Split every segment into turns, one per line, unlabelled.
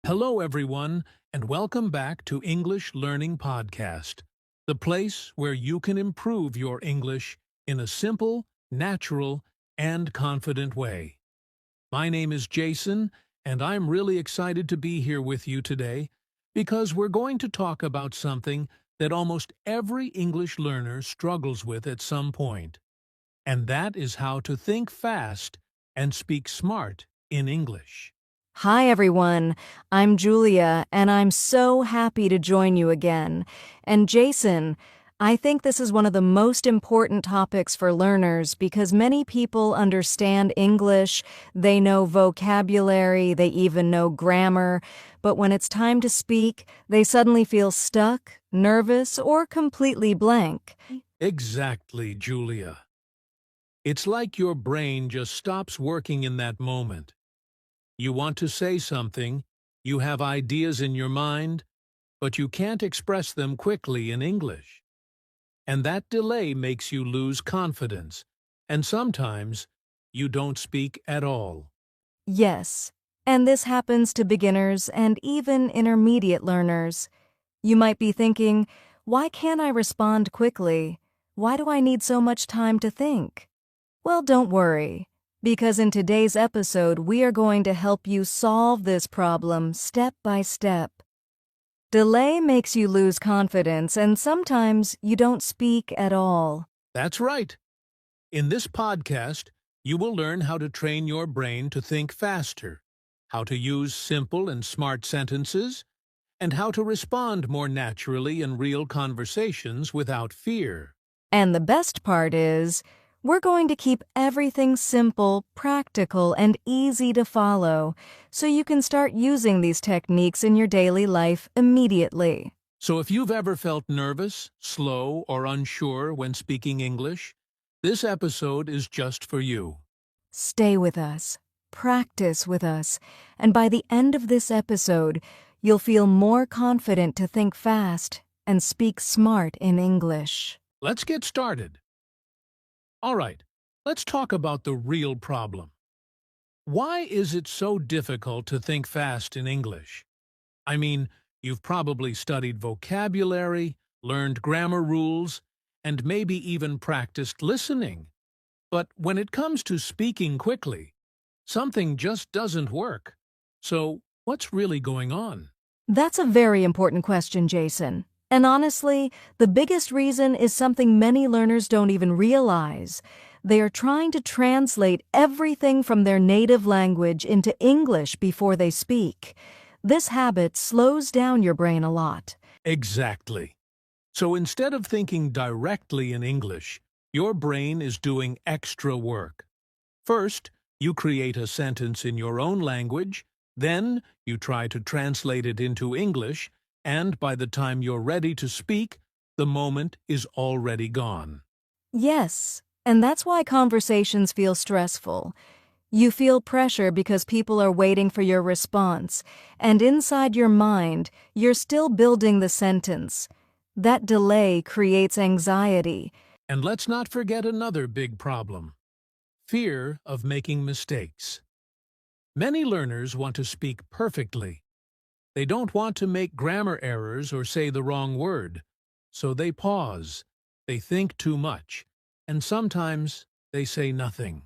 Hello, everyone, and welcome back to English Learning Podcast, the place where you can improve your English in a simple, natural, and confident way. My name is Jason, and I'm really excited to be here with you today because we're going to talk about something that almost every English learner struggles with at some point, and that is how to think fast and speak smart in English.
Hi, everyone. I'm Julia, and I'm so happy to join you again. And Jason, I think this is one of the most important topics for learners because many people understand English, they know vocabulary, they even know grammar, but when it's time to speak, they suddenly feel stuck, nervous, or completely blank.
Exactly, Julia. It's like your brain just stops working in that moment. You want to say something, you have ideas in your mind, but you can't express them quickly in English. And that delay makes you lose confidence, and sometimes you don't speak at all.
Yes, and this happens to beginners and even intermediate learners. You might be thinking, why can't I respond quickly? Why do I need so much time to think? Well, don't worry, because in today's episode, we are going to help you solve this problem step by step. Delay makes you lose confidence, and sometimes you don't speak at all.
That's right. In this podcast, you will learn how to train your brain to think faster, how to use simple and smart sentences, and how to respond more naturally in real conversations without fear.
And the best part is, we're going to keep everything simple, practical, and easy to follow, so you can start using these techniques in your daily life immediately.
So if you've ever felt nervous, slow, or unsure when speaking English, this episode is just for you.
Stay with us, practice with us, and by the end of this episode, you'll feel more confident to think fast and speak smart in English.
Let's get started. All right, let's talk about the real problem. Why is it so difficult to think fast in English? I mean, you've probably studied vocabulary, learned grammar rules, and maybe even practiced listening. But when it comes to speaking quickly, something just doesn't work. So, what's really going on?
That's a very important question, Jason. And honestly, the biggest reason is something many learners don't even realize. They are trying to translate everything from their native language into English before they speak. This habit slows down your brain a lot.
Exactly. So instead of thinking directly in English, your brain is doing extra work. First, you create a sentence in your own language, then you try to translate it into English, and by the time you're ready to speak, the moment is already gone.
Yes, and that's why conversations feel stressful. You feel pressure because people are waiting for your response, and inside your mind, you're still building the sentence. That delay creates anxiety.
And let's not forget another big problem: fear of making mistakes. Many learners want to speak perfectly. They don't want to make grammar errors or say the wrong word, so they pause, they think too much, and sometimes they say nothing.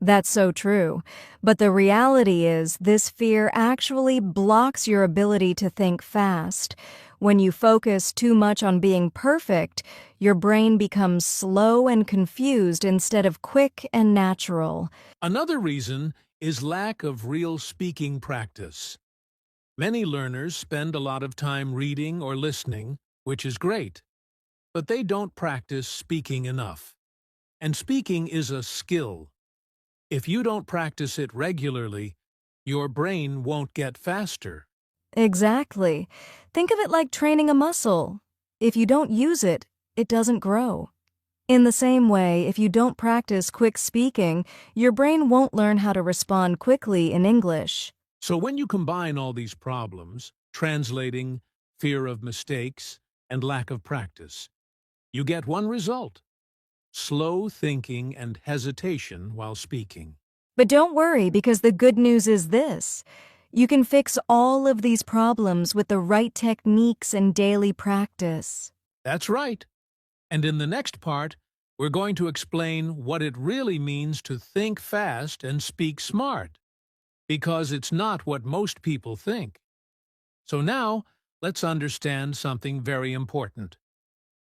That's so true. But the reality is, this fear actually blocks your ability to think fast. When you focus too much on being perfect, your brain becomes slow and confused instead of quick and natural.
Another reason is lack of real speaking practice. Many learners spend a lot of time reading or listening, which is great, but they don't practice speaking enough. And speaking is a skill. If you don't practice it regularly, your brain won't get faster.
Exactly. Think of it like training a muscle. If you don't use it, it doesn't grow. In the same way, if you don't practice quick speaking, your brain won't learn how to respond quickly in English.
So when you combine all these problems, translating, fear of mistakes, and lack of practice, you get one result: slow thinking and hesitation while speaking.
But don't worry, because the good news is this. You can fix all of these problems with the right techniques and daily practice.
That's right. And in the next part, we're going to explain what it really means to think fast and speak smart, because it's not what most people think. So now, let's understand something very important.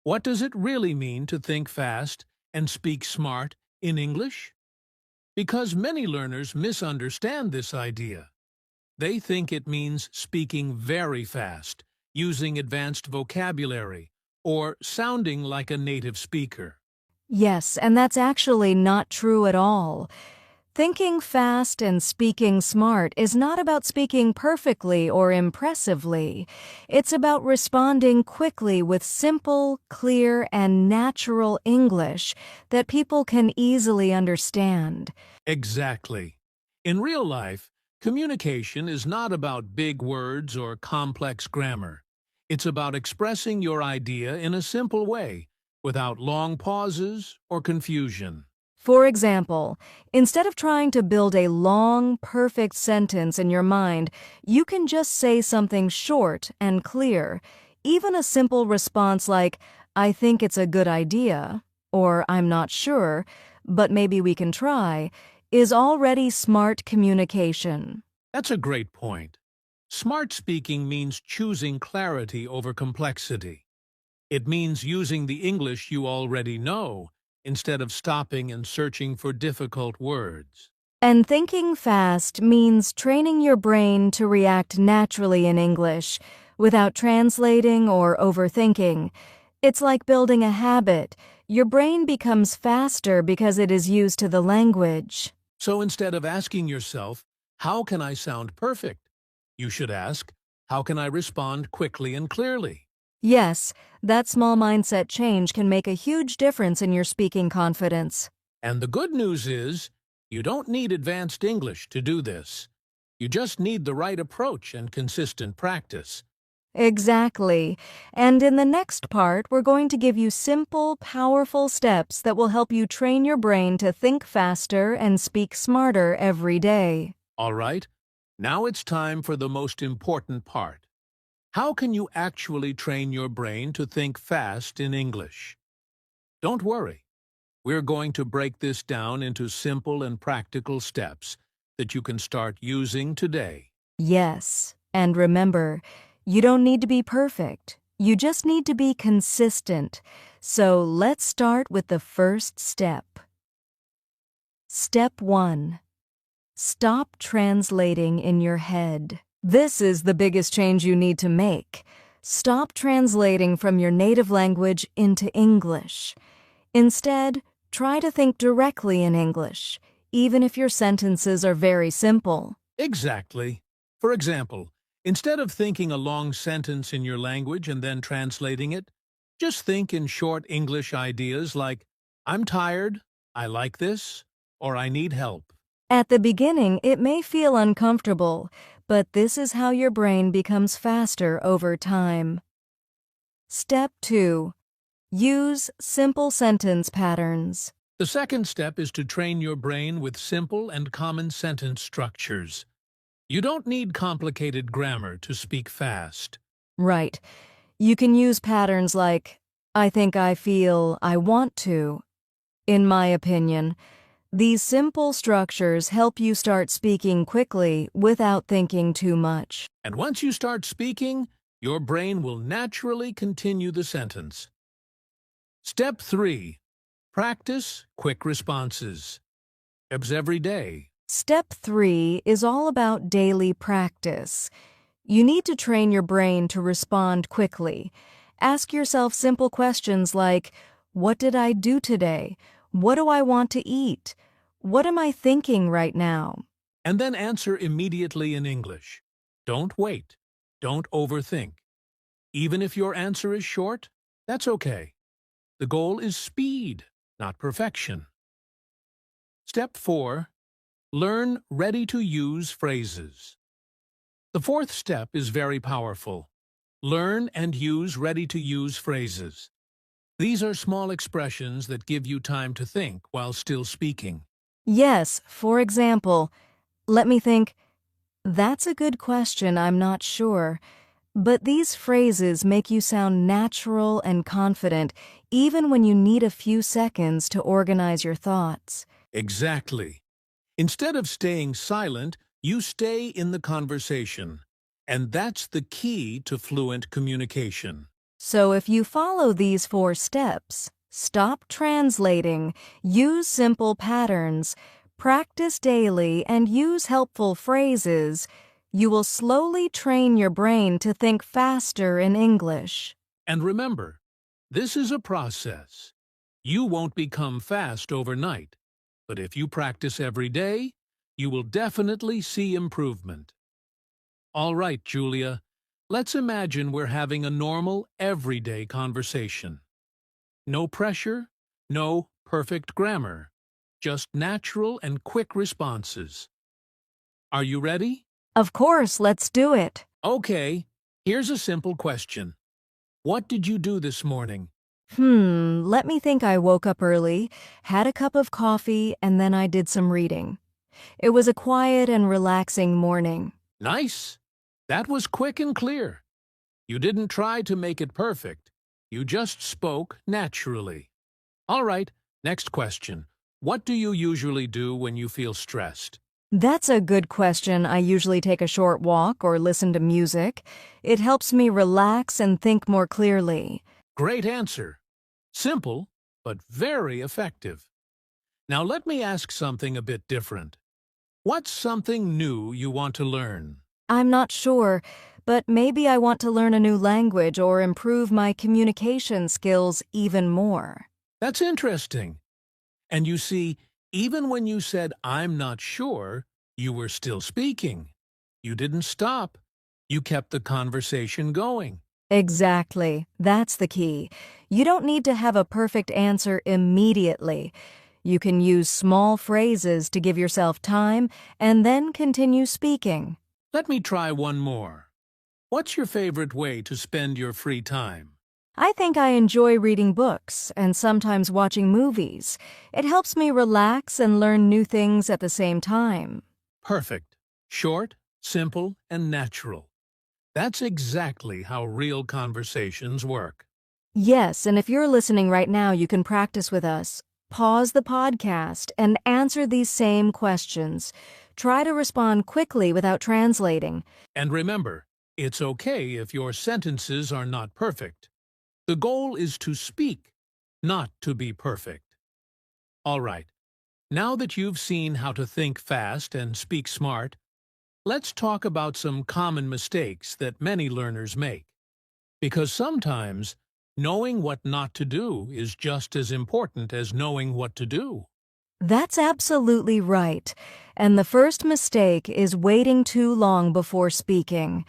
What does it really mean to think fast and speak smart in English? Because many learners misunderstand this idea. They think it means speaking very fast, using advanced vocabulary, or sounding like a native speaker.
Yes, and that's actually not true at all. Thinking fast and speaking smart is not about speaking perfectly or impressively. It's about responding quickly with simple, clear, and natural English that people can easily understand.
Exactly. In real life, communication is not about big words or complex grammar. It's about expressing your idea in a simple way, without long pauses or confusion.
For example, instead of trying to build a long, perfect sentence in your mind, you can just say something short and clear. Even a simple response like, "I think it's a good idea," or "I'm not sure, but maybe we can try," is already smart communication.
That's a great point. Smart speaking means choosing clarity over complexity. It means using the English you already know, instead of stopping and searching for difficult words.
And thinking fast means training your brain to react naturally in English, without translating or overthinking. It's like building a habit. Your brain becomes faster because it is used to the language.
So instead of asking yourself, how can I sound perfect? You should ask, how can I respond quickly and clearly?
Yes, that small mindset change can make a huge difference in your speaking confidence.
And the good news is, you don't need advanced English to do this. You just need the right approach and consistent practice.
Exactly. And in the next part, we're going to give you simple, powerful steps that will help you train your brain to think faster and speak smarter every day.
All right, now it's time for the most important part. How can you actually train your brain to think fast in English? Don't worry. We're going to break this down into simple and practical steps that you can start using today.
Yes, and remember, you don't need to be perfect. You just need to be consistent. So let's start with the first step. Step 1. Stop translating in your head. This is the biggest change you need to make. Stop translating from your native language into English. Instead, try to think directly in English, even if your sentences are very simple.
Exactly. For example, instead of thinking a long sentence in your language and then translating it, just think in short English ideas like, I'm tired, I like this, or I need help.
At the beginning, it may feel uncomfortable, but this is how your brain becomes faster over time. Step 2. Use simple sentence patterns.
The second step is to train your brain with simple and common sentence structures. You don't need complicated grammar to speak fast.
Right. You can use patterns like, I think, I feel, I want to. In my opinion, these simple structures help you start speaking quickly without thinking too much.
And once you start speaking, your brain will naturally continue the sentence. Step 3. Practice quick responses. Steps every day.
Step 3 is all about daily practice. You need to train your brain to respond quickly. Ask yourself simple questions like, what did I do today? What do I want to eat? What am I thinking right now?
And then answer immediately in English. Don't wait. Don't overthink. Even if your answer is short, that's okay. The goal is speed, not perfection. Step 4. Learn ready-to-use phrases. The fourth step is very powerful. Learn and use ready-to-use phrases. These are small expressions that give you time to think while still speaking.
Yes, for example, let me think. That's a good question, I'm not sure. But these phrases make you sound natural and confident, even when you need a few seconds to organize your thoughts.
Exactly. Instead of staying silent, you stay in the conversation. And that's the key to fluent communication.
So if you follow these 4 steps, stop translating, use simple patterns, practice daily, and use helpful phrases, you will slowly train your brain to think faster in English.
And remember, this is a process. You won't become fast overnight, but if you practice every day, you will definitely see improvement. All right, Julia, let's imagine we're having a normal, everyday conversation. No pressure, no perfect grammar, just natural and quick responses. Are you ready?
Of course, let's do it.
Okay, here's a simple question. What did you do this morning?
Let me think. I woke up early, had a cup of coffee, and then I did some reading. It was a quiet and relaxing morning.
Nice. That was quick and clear. You didn't try to make it perfect. You just spoke naturally. All right, next question. What do you usually do when you feel stressed?
That's a good question. I usually take a short walk or listen to music. It helps me relax and think more clearly.
Great answer. Simple, but very effective. Now let me ask something a bit different. What's something new you want to learn?
I'm not sure, but maybe I want to learn a new language or improve my communication skills even more.
That's interesting. And you see, even when you said, "I'm not sure," you were still speaking. You didn't stop. You kept the conversation going.
Exactly. That's the key. You don't need to have a perfect answer immediately. You can use small phrases to give yourself time and then continue speaking.
Let me try one more. What's your favorite way to spend your free time?
I think I enjoy reading books and sometimes watching movies. It helps me relax and learn new things at the same time.
Perfect. Short, simple, and natural. That's exactly how real conversations work.
Yes, and if you're listening right now, you can practice with us. Pause the podcast and answer these same questions. Try to respond quickly without translating.
And remember, it's okay if your sentences are not perfect. The goal is to speak, not to be perfect. All right, now that you've seen how to think fast and speak smart, let's talk about some common mistakes that many learners make. Because sometimes, knowing what not to do is just as important as knowing what to do.
That's absolutely right. And the first mistake is waiting too long before speaking.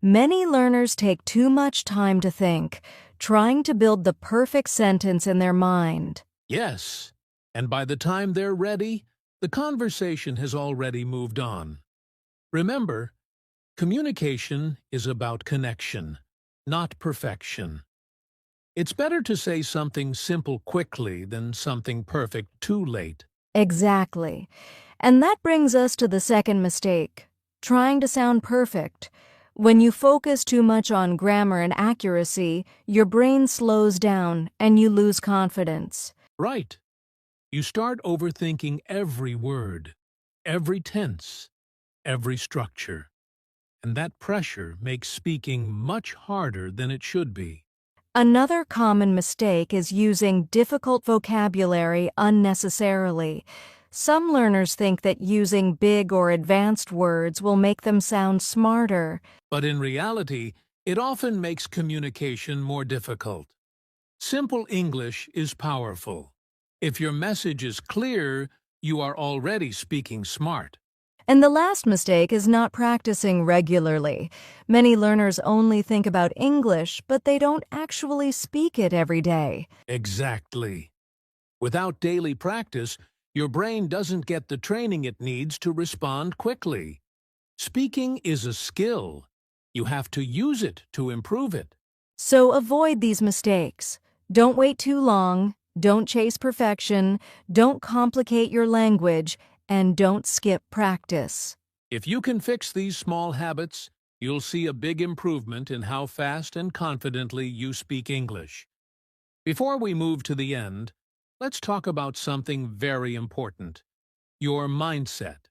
Many learners take too much time to think, trying to build the perfect sentence in their mind.
Yes, and by the time they're ready, the conversation has already moved on. Remember, communication is about connection, not perfection. It's better to say something simple quickly than something perfect too late.
Exactly. And that brings us to the second mistake, trying to sound perfect. When you focus too much on grammar and accuracy, your brain slows down and you lose confidence.
Right. You start overthinking every word, every tense, every structure. And that pressure makes speaking much harder than it should be.
Another common mistake is using difficult vocabulary unnecessarily. Some learners think that using big or advanced words will make them sound smarter.
But in reality, it often makes communication more difficult. Simple English is powerful. If your message is clear, you are already speaking smart.
And the last mistake is not practicing regularly. Many learners only think about English, but they don't actually speak it every day.
Exactly. Without daily practice, your brain doesn't get the training it needs to respond quickly. Speaking is a skill. You have to use it to improve it.
So avoid these mistakes. Don't wait too long, don't chase perfection, don't complicate your language, and don't skip practice.
If you can fix these small habits, you'll see a big improvement in how fast and confidently you speak English. Before we move to the end, let's talk about something very important: your mindset.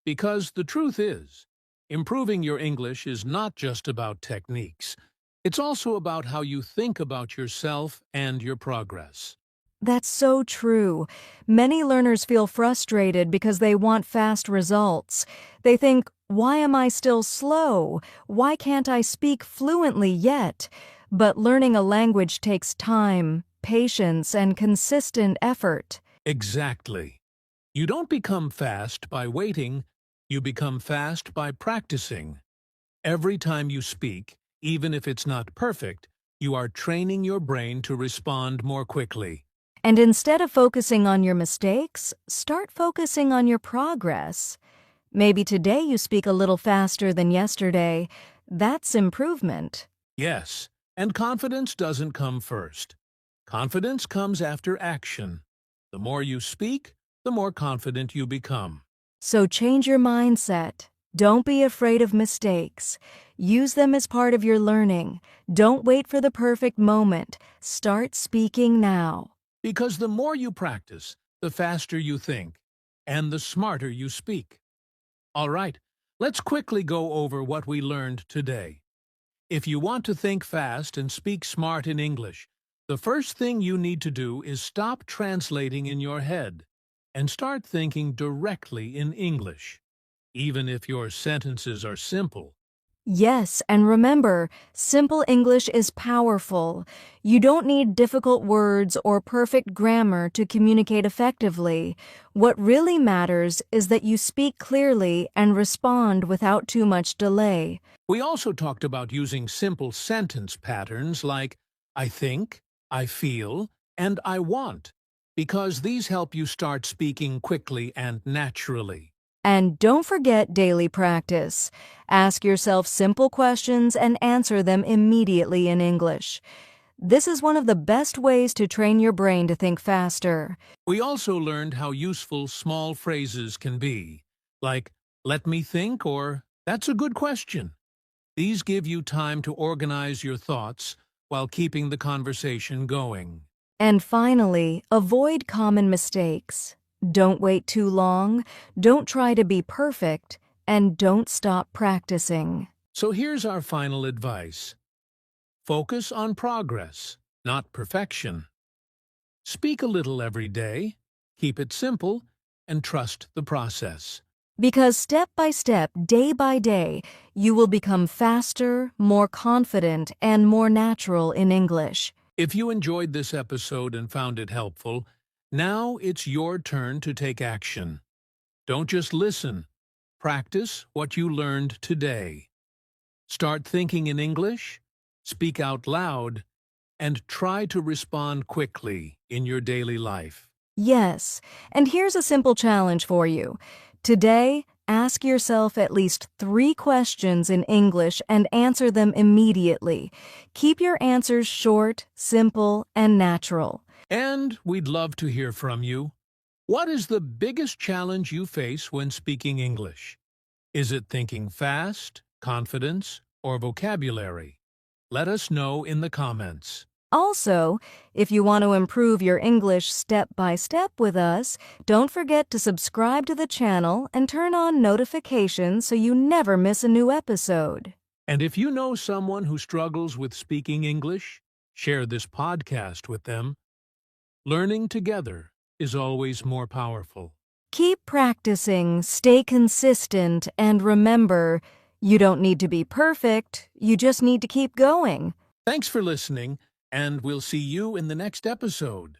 Because the truth is, improving your English is not just about techniques. It's also about how you think about yourself and your progress.
That's so true. Many learners feel frustrated because they want fast results. They think, why am I still slow? Why can't I speak fluently yet? But learning a language takes time, patience, and consistent effort.
Exactly. You don't become fast by waiting, you become fast by practicing. Every time you speak, even if it's not perfect, you are training your brain to respond more quickly.
And instead of focusing on your mistakes, start focusing on your progress. Maybe today you speak a little faster than yesterday. That's improvement.
Yes, and confidence doesn't come first. Confidence comes after action. The more you speak, the more confident you become.
So change your mindset. Don't be afraid of mistakes. Use them as part of your learning. Don't wait for the perfect moment. Start speaking now.
Because the more you practice, the faster you think, and the smarter you speak. All right, let's quickly go over what we learned today. If you want to think fast and speak smart in English, the first thing you need to do is stop translating in your head and start thinking directly in English, even if your sentences are simple.
Yes, and remember, simple English is powerful. You don't need difficult words or perfect grammar to communicate effectively. What really matters is that you speak clearly and respond without too much delay.
We also talked about using simple sentence patterns like I think, I feel, and I want, because these help you start speaking quickly and naturally.
And don't forget daily practice. Ask yourself simple questions and answer them immediately in English. This is one of the best ways to train your brain to think faster.
We also learned how useful small phrases can be, like let me think or that's a good question. These give you time to organize your thoughts while keeping the conversation going.
And finally, avoid common mistakes. Don't wait too long, don't try to be perfect, and don't stop practicing.
So here's our final advice. Focus on progress, not perfection. Speak a little every day, keep it simple, and trust the process.
Because step by step, day by day, you will become faster, more confident, and more natural in English.
If you enjoyed this episode and found it helpful, now it's your turn to take action. Don't just listen. Practice what you learned today. Start thinking in English, speak out loud, and try to respond quickly in your daily life.
Yes, and here's a simple challenge for you. Today, ask yourself at least 3 questions in English and answer them immediately. Keep your answers short, simple, and natural.
And we'd love to hear from you. What is the biggest challenge you face when speaking English? Is it thinking fast, confidence, or vocabulary? Let us know in the comments.
Also, if you want to improve your English step by step with us, don't forget to subscribe to the channel and turn on notifications so you never miss a new episode.
And if you know someone who struggles with speaking English, share this podcast with them. Learning together is always more powerful.
Keep practicing, stay consistent, and remember, you don't need to be perfect, you just need to keep going.
Thanks for listening, and we'll see you in the next episode.